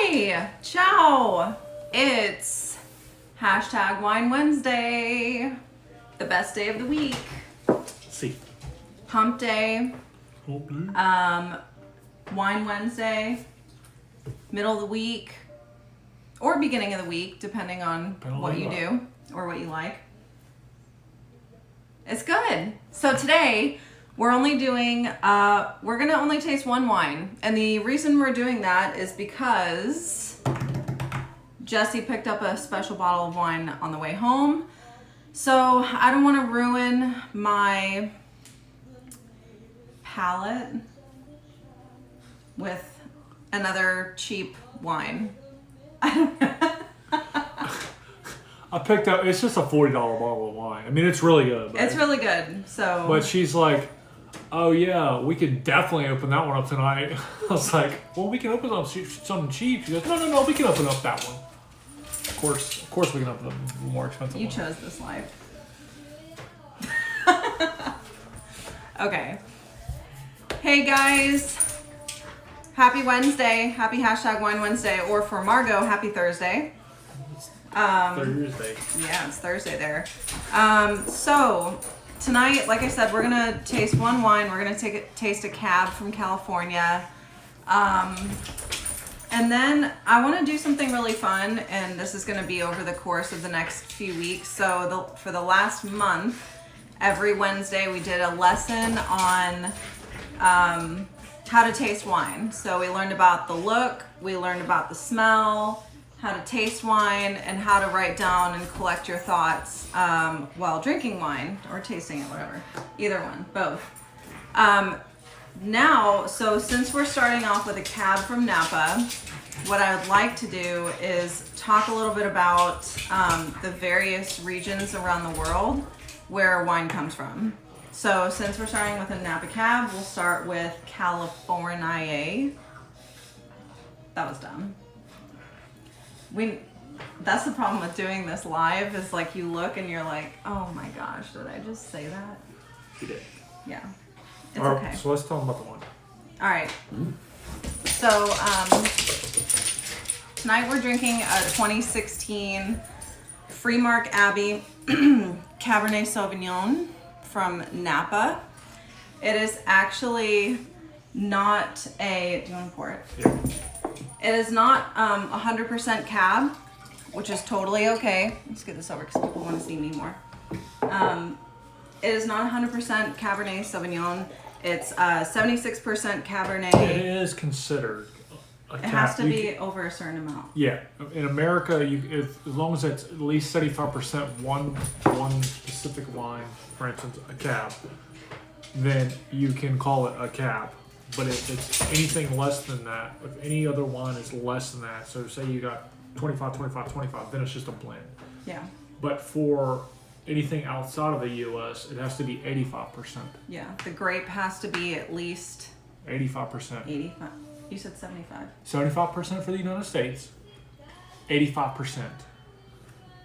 Hi! Ciao! It's hashtag Wine Wednesday. The best day of the week. See. Hump day. Wine Wednesday. Middle of the week. Or beginning of the week, depending on what you do or what you like. It's good. So today, we're only doing, we're gonna only taste one wine. And the reason we're doing that is because Jesse picked up a special bottle of wine on the way home. So I don't wanna ruin my palate with another cheap wine. I picked up, it's just a $40 bottle of wine. I mean, it's really good. It's really good, so. But she's like, oh yeah, we could definitely open that one up tonight. I was like, well, we can open up something cheap. She goes, no, we can open up that one. Of course we can open up the more expensive You one. chose this life. Okay. Hey guys. Happy Wednesday. Happy hashtag Wine Wednesday. Or for Margot, happy Thursday. Thursday. Yeah, it's Thursday there. So tonight, like I said, we're gonna taste one wine. We're gonna taste a cab from California. And then I want to do something really fun, and this is going to be over the course of the next few weeks. So for the last month, every Wednesday we did a lesson on how to taste wine. So we learned about the look, we learned about the smell, how to taste wine, and how to write down and collect your thoughts while drinking wine or tasting it, whatever. Either one, both. Now, so since we're starting off with a cab from Napa, what I would like to do is talk a little bit about the various regions around the world where wine comes from. So since we're starting with a Napa cab, we'll start with California. That was dumb. That's the problem with doing this live is like you look and you're like, oh my gosh, did I just say that? You did. Yeah. It's All right, okay. so let's tell them about the wine. All right. So tonight we're drinking a 2016 Freemark Abbey Cabernet Sauvignon from Napa. It is actually not a. Do you want to pour it? Yeah. It is not 100% cab, which is totally okay. Let's get this over because people want to see me more. It is not 100% Cabernet Sauvignon. It's 76% Cabernet. It is considered a cab. It has to be over a certain amount. Yeah, in America, as long as it's at least 75% one specific wine, for instance, a cab, then you can call it a cab. But if it's anything less than that, if any other wine is less than that, so say you got 25, 25, 25, then it's just a blend. Yeah. But for anything outside of the U.S., it has to be 85%. Yeah. The grape has to be at least 85%. 85. You said 75. 75% for the United States, 85%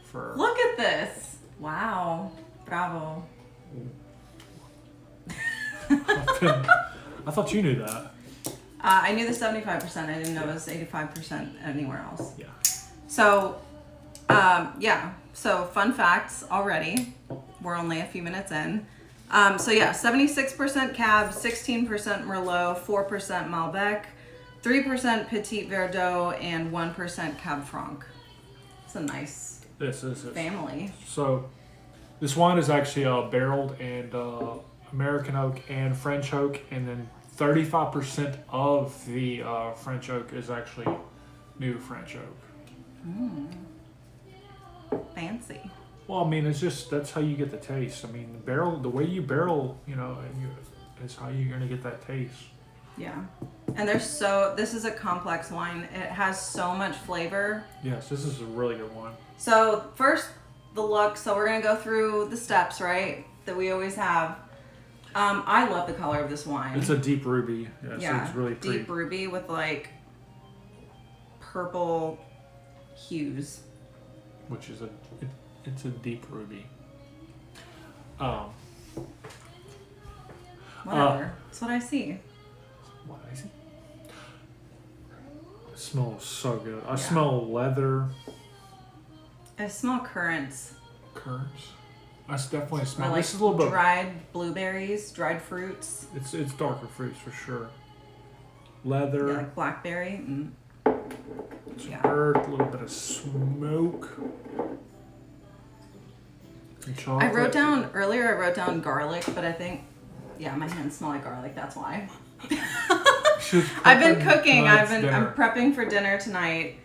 for... Look at this. Wow. Bravo. I thought you knew that. I knew the 75%. I didn't know it was 85% anywhere else. Yeah. So, yeah. So, fun facts already. We're only a few minutes in. So, yeah, 76% Cab, 16% Merlot, 4% Malbec, 3% Petit Verdot, and 1% Cab Franc. It's a nice family. So, this wine is actually barreled and American oak and French oak, and then 35% of the French oak is actually new French oak. Fancy. Well, I mean, it's just that's how you get the taste. I mean, the way you barrel, is how you're gonna get that taste. Yeah. And this is a complex wine. It has so much flavor. Yes, this is a really good one. So first, the look. So we're gonna go through the steps, right? That we always have. I love the color of this wine. It's a deep ruby. Yeah, so it's really pretty. Deep ruby with like purple hues. Which is it's a deep ruby. Whatever. That's what I see. What I see. smells so good. I Yeah. smell leather. I smell currants. Currants. I definitely Or smell. like This is a little bit. dried blueberries, dried fruits. It's darker fruits for sure. Leather. Yeah, like blackberry. Yeah. Earth, a little bit of smoke. And chocolate. I wrote down garlic, but I think, yeah, my hands smell like garlic. That's why. I've been cooking. I'm prepping for dinner tonight,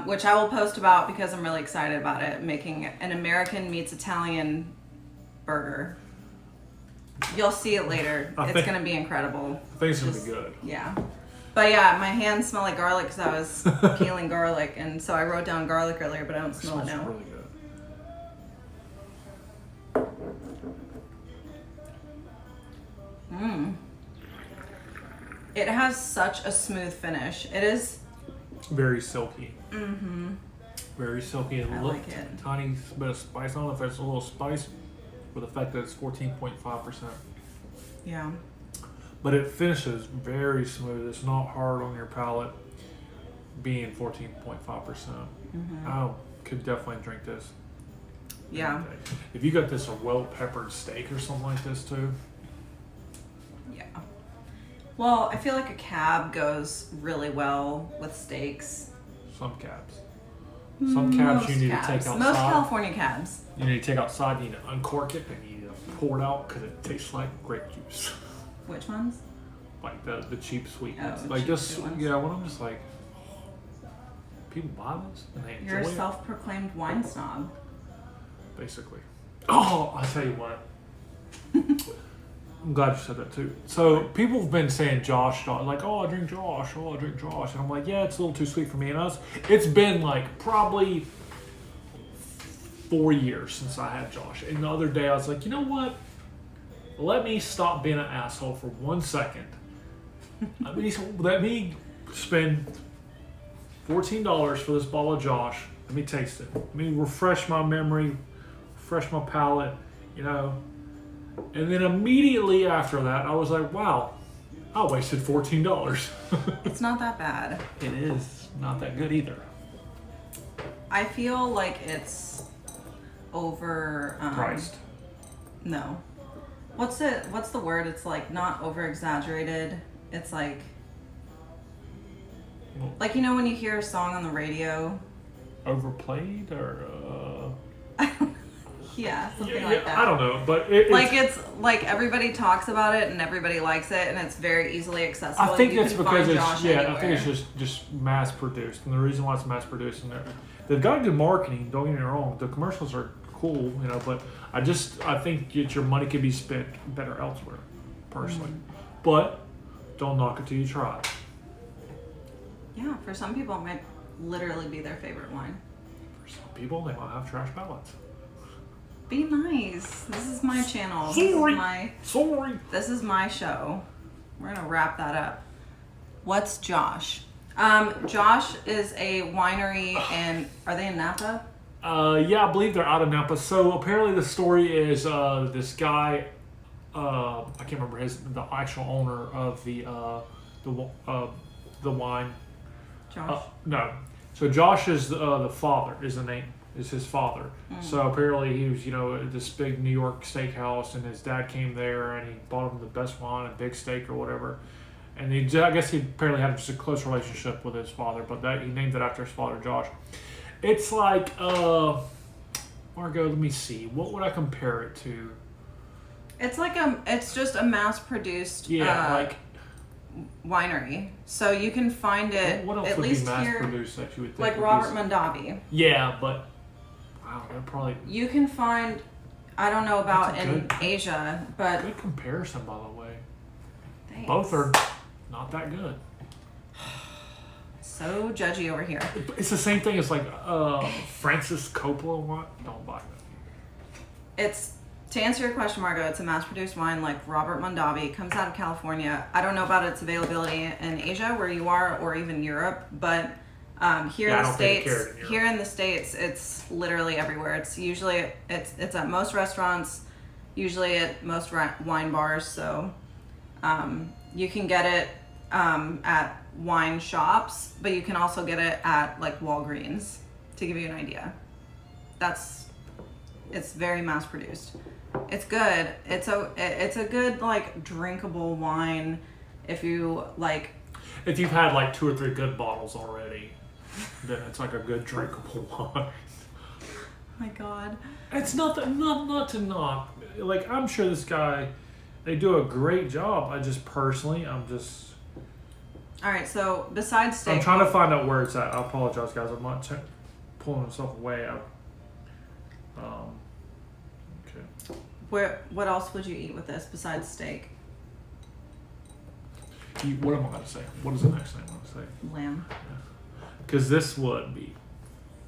which I will post about because I'm really excited about it. Making an American meets Italian burger. You'll see it later. It's gonna be incredible. I think it's gonna be good. Yeah. But yeah, my hands smell like garlic because I was peeling garlic, and so I wrote down garlic earlier, but I don't smell it now. Really good. It has such a smooth finish. It is. Very silky. Mm-hmm. Very silky and I like it. Tiny bit of spice. I don't know if there's a little spice, but the fact that it's 14.5%. Yeah. But it finishes very smooth. It's not hard on your palate, being 14.5%. I could definitely drink this. Yeah. If you got this a well-peppered steak or something like this too. Yeah. Well, I feel like a cab goes really well with steaks. Some cabs. Some cabs you need to take outside. Most California cabs. You need to take outside. You need to uncork it and you need to pour it out because it tastes like grape juice. Which ones? Like the cheap sweet ones. Oh, Like cheap this, sweet ones. yeah. When I'm just like, people buy this and they You're a enjoy it. self-proclaimed wine snob. Basically. Oh, I'll tell you what. I'm glad you said that too. So people have been saying Josh, like, oh, I drink Josh, oh, I drink Josh. And I'm like, yeah, it's a little too sweet for me. And it's been like probably 4 years since I had Josh. And the other day I was like, you know what? Let me stop being an asshole for 1 second. Let me spend $14 for this bottle of Josh. Let me taste it. Let me refresh my memory, refresh my palate, you know. And then immediately after that, I was like, wow, I wasted $14. It's not that bad. It is not that good either. I feel like it's over Priced. No. What's the word? It's like not over exaggerated. It's like you know when you hear a song on the radio. Overplayed or Yeah, something like that. I don't know, but it's like everybody talks about it and everybody likes it and it's very easily accessible. I think you it's can because find it's Josh I anywhere. think it's just mass produced, and the reason why it's mass produced, and they've got good marketing. Don't get me wrong, the commercials are cool, you know, but I think your money could be spent better elsewhere, personally. But don't knock it till you try it. Yeah, for some people it might literally be their favorite wine. For some people, they might have trash palates. Be nice. This is my channel. Sorry. This is my show. We're gonna wrap that up. What's Josh? Josh is a winery and are they in Napa? Yeah, I believe they're out of Napa. So apparently the story is this guy, I can't remember the actual owner of the wine. Josh. No. So Josh is the father. Is the name? Is his father. So apparently he was, you know, at this big New York steakhouse, and his dad came there and he bought him the best wine, a big steak or whatever. And I guess he apparently had just a close relationship with his father, but he named it after his father, Josh. It's like, Margot, let me see. What would I compare it to? It's just a mass-produced winery. So you can find it What else at would least be mass here, produced that you would think? like would Robert be, Mondavi. Yeah, but wow, they're probably You can find, I don't know about That's a in good- Asia, but good comparison, by the way. thanks. Both are not that good. So judgy over here. It's the same thing as like Francis Coppola wine. Don't buy that. It's, to answer your question, Margo, it's a mass-produced wine like Robert Mondavi. It comes out of California. I don't know about its availability in Asia, where you are, or even Europe, but here in the States, it's literally everywhere. It's usually it's at most restaurants, usually at most wine bars. So you can get it at wine shops, but you can also get it at like Walgreens, to give you an idea. It's very mass produced. It's good. It's a good like drinkable wine if you like. If you've had like 2 or 3 good bottles already, then it's like a good drinkable wine. My God. It's not to knock. Like, I'm sure this guy, they do a great job. I'm just. All right. So besides steak, I'm trying to find out where it's at. I apologize, guys. I'm not pulling myself away. Okay. what else would you eat with this besides steak? What am I going to say? What is the next thing I'm going to say? Lamb. Because this would be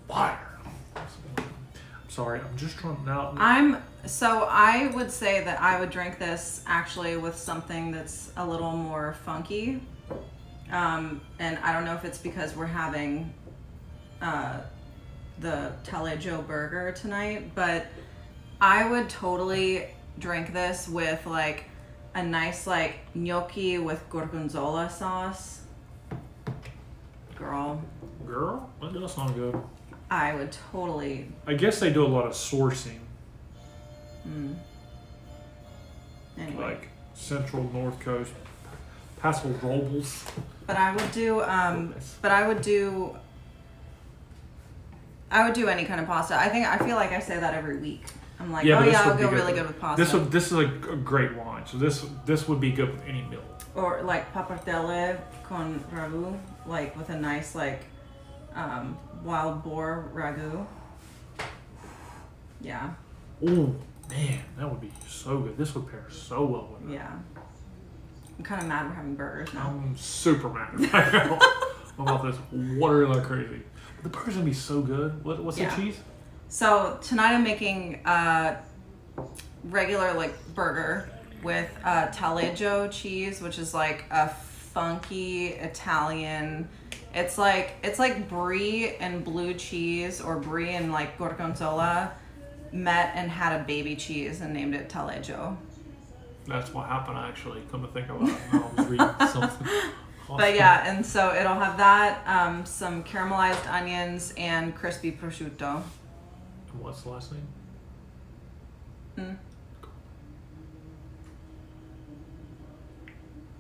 fire. I'm sorry. I'm just trying now. I would say that I would drink this actually with something that's a little more funky. And I don't know if it's because we're having the Taleggio burger tonight, but I would totally drink this with like a nice like gnocchi with gorgonzola sauce. Girl, That does sound good. I would totally. I guess they do a lot of sourcing. Anyway. Like Central, North Coast, Paso Robles. But I would do any kind of pasta. I feel like I say that every week. I'm like, Yeah, I'll go really good with pasta. This is a great wine. So this would be good with any meal. Or like pappardelle con ragu, like with a nice like wild boar ragu. Yeah. Oh man, that would be so good. This would pair so well with it. Yeah. I'm kind of mad we're having burgers now. I'm super mad right now about this. Water like crazy. The burger's gonna be so good. What's the cheese? So tonight I'm making a regular like burger with Taleggio cheese, which is like a funky Italian. It's like brie and blue cheese, or brie and like gorgonzola met and had a baby cheese and named it Taleggio. That's what happened actually. Come to think about it, I was reading something. But yeah, and so it'll have that, some caramelized onions and crispy prosciutto. And what's the last name?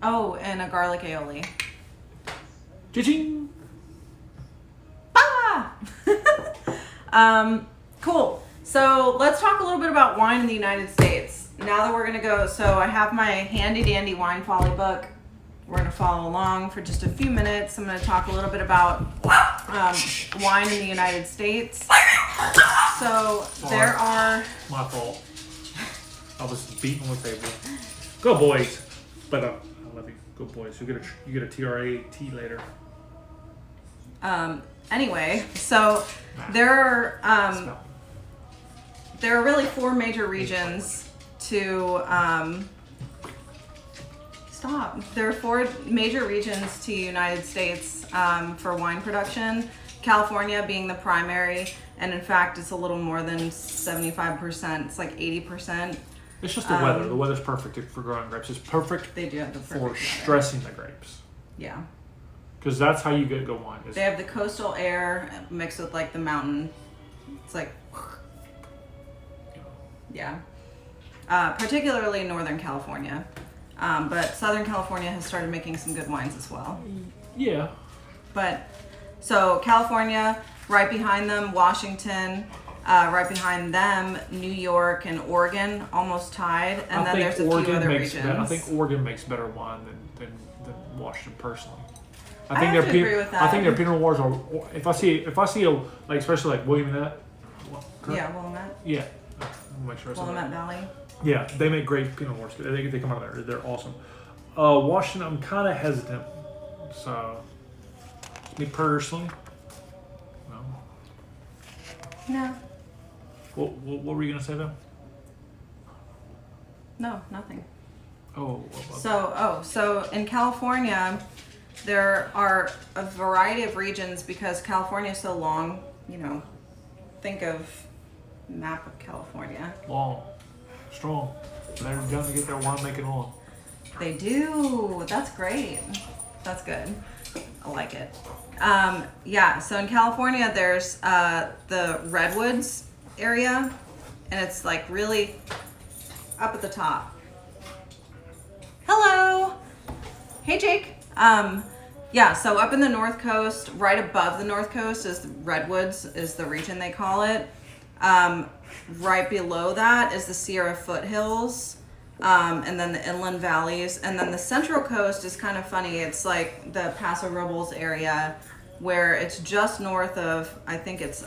Oh, and a garlic aioli. Cha-ching! Ah! Cool. So let's talk a little bit about wine in the United States. Now that we're gonna go, so I have my handy dandy wine folly book. We're gonna follow along for just a few minutes. I'm gonna talk a little bit about wine in the United States. So there are. My fault. I was beating on the table. Go boys! But I love you. Go boys. You get a TRAT later. Anyway, so there are really 4 major regions to stop. There are 4 major regions to United States for wine production. California being the primary, and in fact, it's a little more than 75%. It's like 80%. It's just the weather. The weather's perfect for growing grapes. It's perfect. They do have the perfect for weather. stressing the grapes. Yeah. Because that's how you get good wine. They have the coastal air mixed with like the mountain. It's like, yeah. Particularly in Northern California. But Southern California has started making some good wines as well. Yeah. But, so California, right behind them, Washington, right behind them, New York and Oregon, almost tied. And then there's a few other regions. I think Oregon makes better wine than Washington, personally. I have to agree with that. I think their Pinot Noirs are. If I see a like, especially like Willamette. Yeah, Willamette. Yeah, I'll make sure. Willamette Valley. Yeah, they make great Pinot Noirs. They come out of there. They're awesome. Washington, I'm kind of hesitant. So, me personally. No. What were you gonna say, though? No, nothing. Oh. So in California, there are a variety of regions because California is so long. You know, think of map of California. Long, strong. They're going to get their winemaking on. They do. That's great. That's good. I like it. Yeah, so in California, there's the Redwoods area, and it's like really up at the top. Hello. Hey, Jake. Yeah, so up in the North Coast, right above the North Coast is Redwoods, is the region they call it. Right below that is the Sierra foothills, and then the inland valleys. And then the Central Coast is kind of funny. It's like the Paso Robles area where it's just north of, I think it's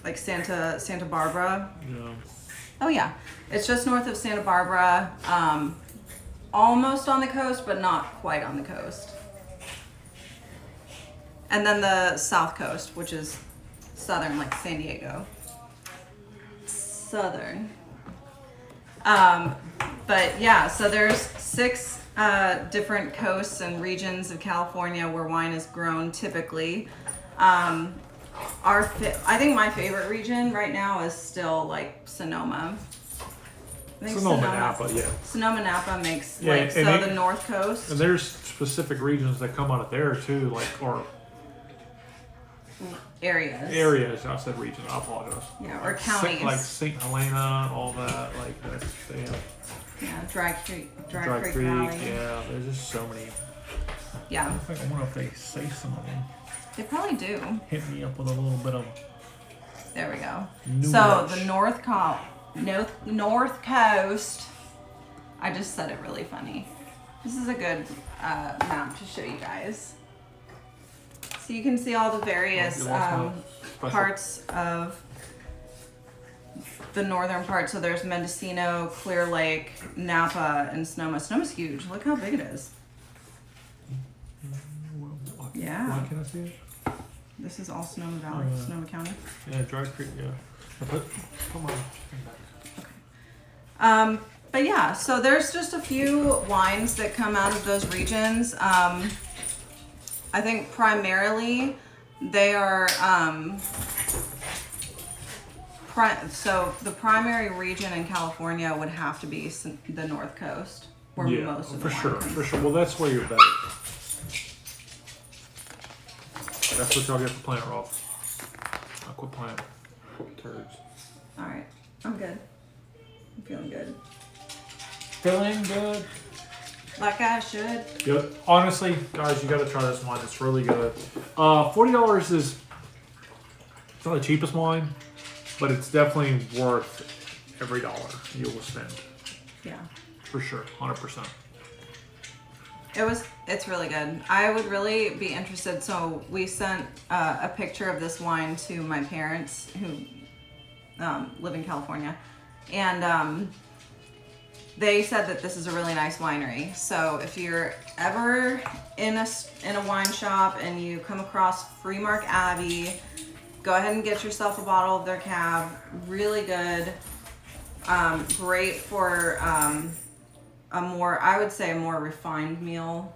like Santa Barbara. Yeah. Oh yeah, it's just north of Santa Barbara, almost on the coast, but not quite on the coast. And then the South Coast, which is southern, like San Diego. Southern. But yeah, so there's 6 different coasts and regions of California where wine is grown typically. I think my favorite region right now is still like Sonoma. I think Sonoma, Napa, yeah. Sonoma Napa makes Yeah, like and so they- the North Coast. And there's specific regions that come out of there too, like, or areas. I said region, I apologize. Yeah, or Like counties. Like St. Helena, all that, like that's, they have Yeah, Dry Creek Dry Creek, Valley. yeah, there's just so many. Yeah, I wonder if they say some of them. they probably do. Hit me up with a little bit of There we go. New So Rush. the North Coast. I just said it really funny. This is a good map to show you guys. So you can see all the various You lost my special- parts of the northern part. So there's Mendocino, Clear Lake, Napa, and Sonoma. Sonoma's huge. Look how big it is. Yeah. Why can't I see it? This is all Sonoma Valley, Sonoma County. Yeah, Dry Creek, yeah. Come on. But yeah, so there's just a few wines that come out of those regions. I think primarily they are, so the primary region in California would have to be the North Coast, where Yeah, most of the for wine sure, comes for from. sure. Well, that's where you're better. That's what y'all get for playing Rolf. I quit playing turds. All right, I'm good. I'm feeling good. Feeling good. Like I should. Good. Honestly, guys, you gotta try this wine. It's really good. $40 is it's not the cheapest wine, but it's definitely worth every dollar you will spend. Yeah. For sure, 100%. It's really good. I would really be interested. So we sent a picture of this wine to my parents who live in California, and they said that this is a really nice winery. So if you're ever in a wine shop and you come across Freemark Abbey, go ahead and get yourself a bottle of their cab. Really good. Great for I would say a more refined meal,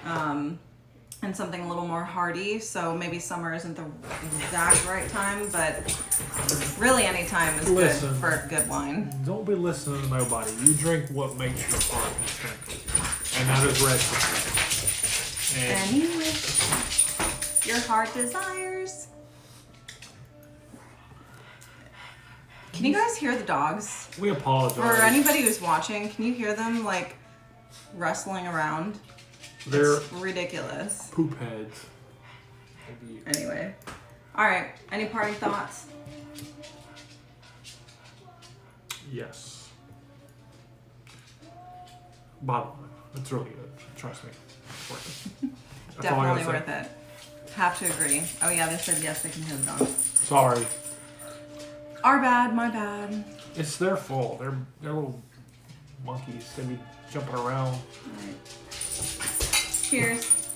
and something a little more hearty. So maybe summer isn't the exact right time, but really any time is Listen. good for good wine. Don't be listening to nobody. You drink what makes your heart content, and that is red wine. And And you wish your heart desires. Can you guys hear the dogs? we apologize. Or anybody who's watching, can you hear them like rustling around? They're It's ridiculous. poop heads. Anyway. Alright, any parting thoughts? Yes. Bottom line, it's really good. Trust me. It's worth it. That's all I Definitely gotta worth say. it. Have to agree. Oh yeah, they said yes, they can hear the dogs. Sorry. Our bad, my bad. It's their fault. They're little monkeys. They be jumping around. Alright. Cheers.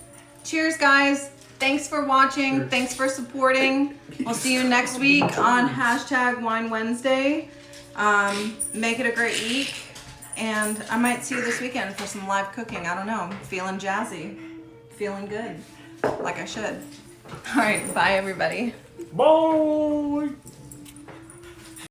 Cheers, guys. Thanks for watching. Cheers. Thanks for supporting. We'll see you next week on #Wine Wednesday. Make it a great week. And I might see you this weekend for some live cooking. I don't know. Feeling jazzy. Feeling good. Like I should. All right. Bye, everybody. Bye.